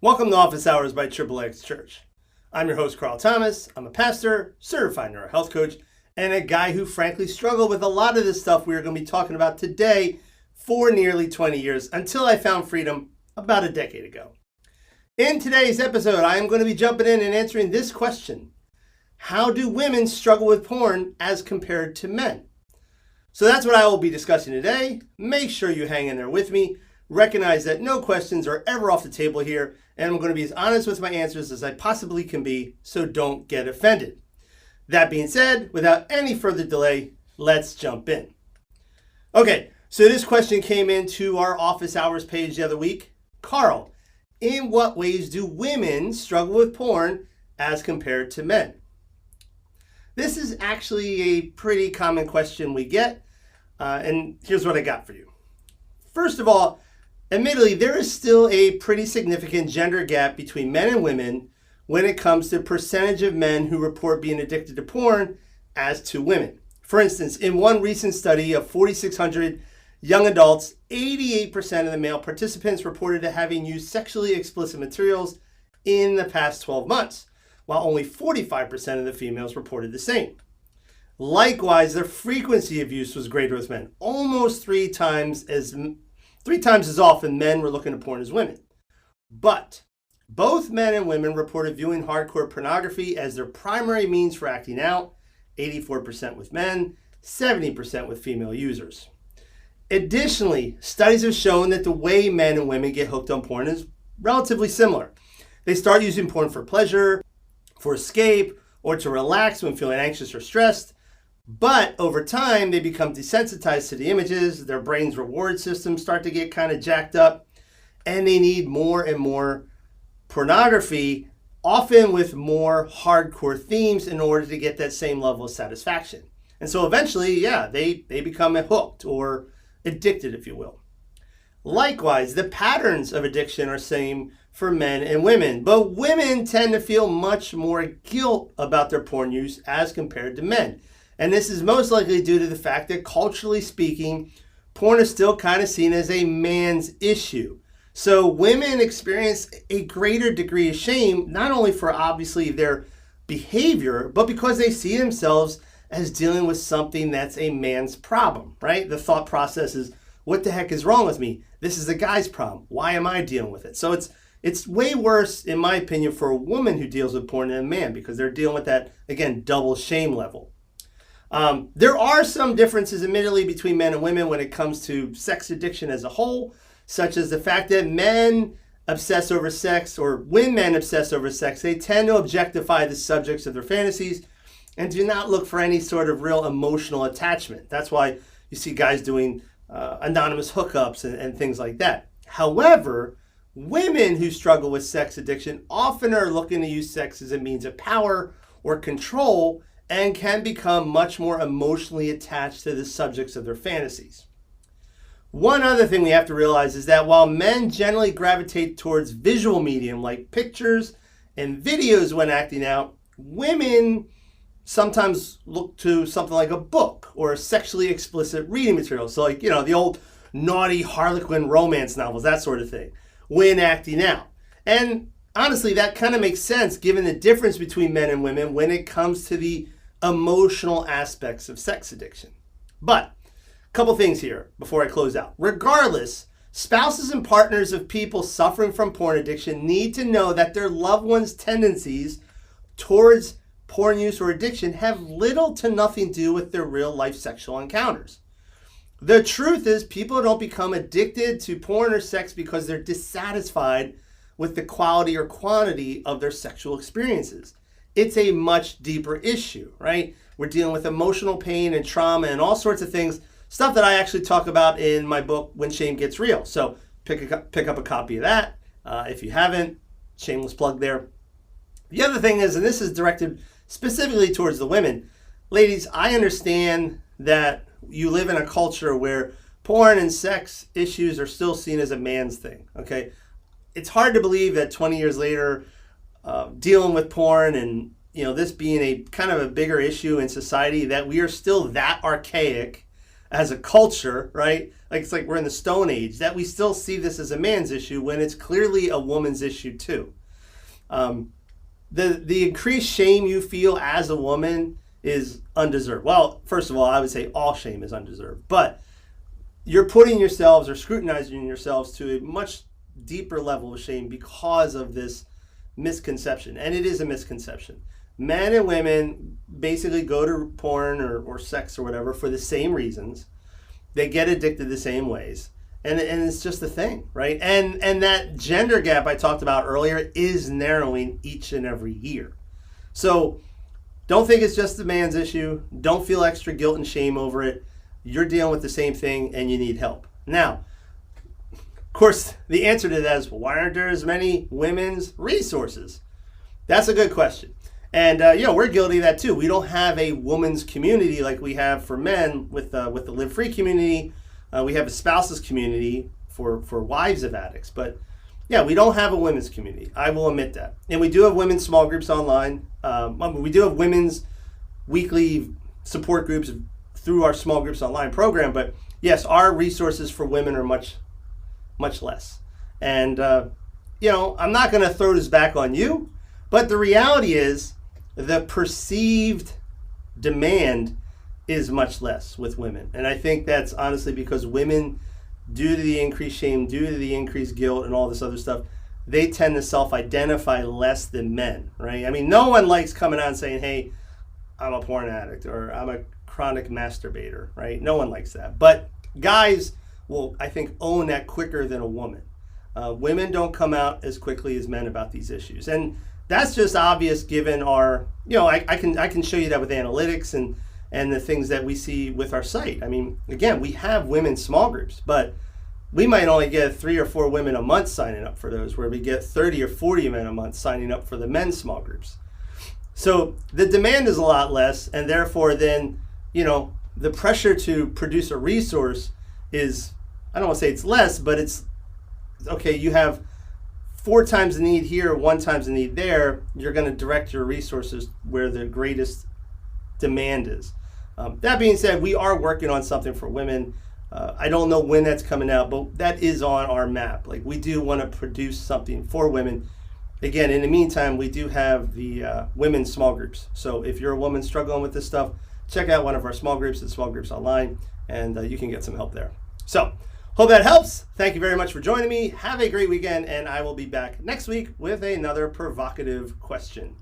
Welcome to Office Hours by Triple X Church. I'm your host, Carl Thomas. I'm a pastor, certified neurohealth coach, and a guy who frankly struggled with a lot of the stuff we are going to be talking about today for nearly 20 years until I found freedom about a decade ago. In today's episode, I am going to be jumping in and answering this question. How do women struggle with porn as compared to men? So that's what I will be discussing today. Make sure you hang in there with me. Recognize that no questions are ever off the table here, and I'm going to be as honest with my answers as I possibly can be, so don't get offended. That being said, without any further delay, let's jump in. Okay, so this question came into our Office Hours page the other week. Carl, in what ways do women struggle with porn as compared to men? This is actually a pretty common question we get, and here's what I got for you. First of all, admittedly, there is still a pretty significant gender gap between men and women when it comes to percentage of men who report being addicted to porn as to women. For instance, in one recent study of 4,600 young adults, 88% of the male participants reported having used sexually explicit materials in the past 12 months, while only 45% of the females reported the same. Likewise, the frequency of use was greater with men, almost three times as often men were looking at porn as women. But both men and women reported viewing hardcore pornography as their primary means for acting out, 84% with men, 70% with female users. Additionally, studies have shown that the way men and women get hooked on porn is relatively similar. They start using porn for pleasure, for escape, or to relax when feeling anxious or stressed. But over time, they become desensitized to the images, their brain's reward systems start to get kind of jacked up, and they need more and more pornography, often with more hardcore themes in order to get that same level of satisfaction. And so eventually, they become hooked or addicted, if you will. Likewise, the patterns of addiction are same for men and women, but women tend to feel much more guilt about their porn use as compared to men. And this is most likely due to the fact that culturally speaking, porn is still kind of seen as a man's issue. So women experience a greater degree of shame, not only for obviously their behavior, but because they see themselves as dealing with something that's a man's problem, right? The thought process is, what the heck is wrong with me? This is a guy's problem. Why am I dealing with it? So it's way worse, in my opinion, for a woman who deals with porn than a man, because they're dealing with that, again, double shame level. There are some differences, admittedly, between men and women when it comes to sex addiction as a whole, such as the fact that men obsess over sex, or when men obsess over sex, they tend to objectify the subjects of their fantasies and do not look for any sort of real emotional attachment. That's why you see guys doing anonymous hookups and things like that. However, women who struggle with sex addiction often are looking to use sex as a means of power or control, and can become much more emotionally attached to the subjects of their fantasies. One other thing we have to realize is that while men generally gravitate towards visual medium like pictures and videos when acting out, women sometimes look to something like a book or a sexually explicit reading material. So like, the old naughty Harlequin romance novels, that sort of thing, when acting out. And honestly, that kind of makes sense given the difference between men and women when it comes to the emotional aspects of sex addiction. But a couple things here before I close out. Regardless, spouses and partners of people suffering from porn addiction need to know that their loved ones' tendencies towards porn use or addiction have little to nothing to do with their real life sexual encounters. The truth is, people don't become addicted to porn or sex because they're dissatisfied with the quality or quantity of their sexual experiences. It's a much deeper issue, right? We're dealing with emotional pain and trauma and all sorts of things, stuff that I actually talk about in my book, When Shame Gets Real. So pick up a copy of that. If you haven't, shameless plug there. The other thing is, and this is directed specifically towards the women, ladies, I understand that you live in a culture where porn and sex issues are still seen as a man's thing, okay? It's hard to believe that 20 years later, dealing with porn and this being a kind of a bigger issue in society, that we are still that archaic as a culture, right? Like it's like we're in the Stone Age, that we still see this as a man's issue when it's clearly a woman's issue too. The increased shame you feel as a woman is undeserved. Well, first of all, I would say all shame is undeserved, but you're putting yourselves or scrutinizing yourselves to a much deeper level of shame because of this misconception. And it is a misconception. Men and women basically go to porn or sex or whatever for the same reasons. They get addicted the same ways. And it's just a thing, right? And that gender gap I talked about earlier is narrowing each and every year. So don't think it's just the man's issue. Don't feel extra guilt and shame over it. You're dealing with the same thing and you need help. Now, of course, the answer to that is, well, why aren't there as many women's resources? That's a good question. And, we're guilty of that too. We don't have a women's community like we have for men with the Live Free community. We have a spouses community for wives of addicts. But, yeah, we don't have a women's community. I will admit that. And we do have women's small groups online. We do have women's weekly support groups through our small groups online program. But, yes, our resources for women are much less. And, I'm not going to throw this back on you. But the reality is the perceived demand is much less with women. And I think that's honestly because women, due to the increased shame, due to the increased guilt and all this other stuff, they tend to self-identify less than men, right? I mean, no one likes coming out and saying, hey, I'm a porn addict or I'm a chronic masturbator, right? No one likes that. But guys will, I think, own that quicker than a woman. Women don't come out as quickly as men about these issues. And that's just obvious given our, I can show you that with analytics and the things that we see with our site. I mean, again, we have women's small groups, but we might only get 3 or 4 women a month signing up for those, where we get 30 or 40 men a month signing up for the men's small groups. So the demand is a lot less, and therefore then, the pressure to produce a resource is, I don't want to say it's less, but it's, okay, you have 4 times the need here, 1 times the need there. You're going to direct your resources where the greatest demand is. That being said, we are working on something for women. I don't know when that's coming out, but that is on our map. Like, we do want to produce something for women. Again, in the meantime, we do have the women's small groups. So if you're a woman struggling with this stuff, check out one of our small groups at Small Groups Online, and you can get some help there. So, hope that helps. Thank you very much for joining me. Have a great weekend, and I will be back next week with another provocative question.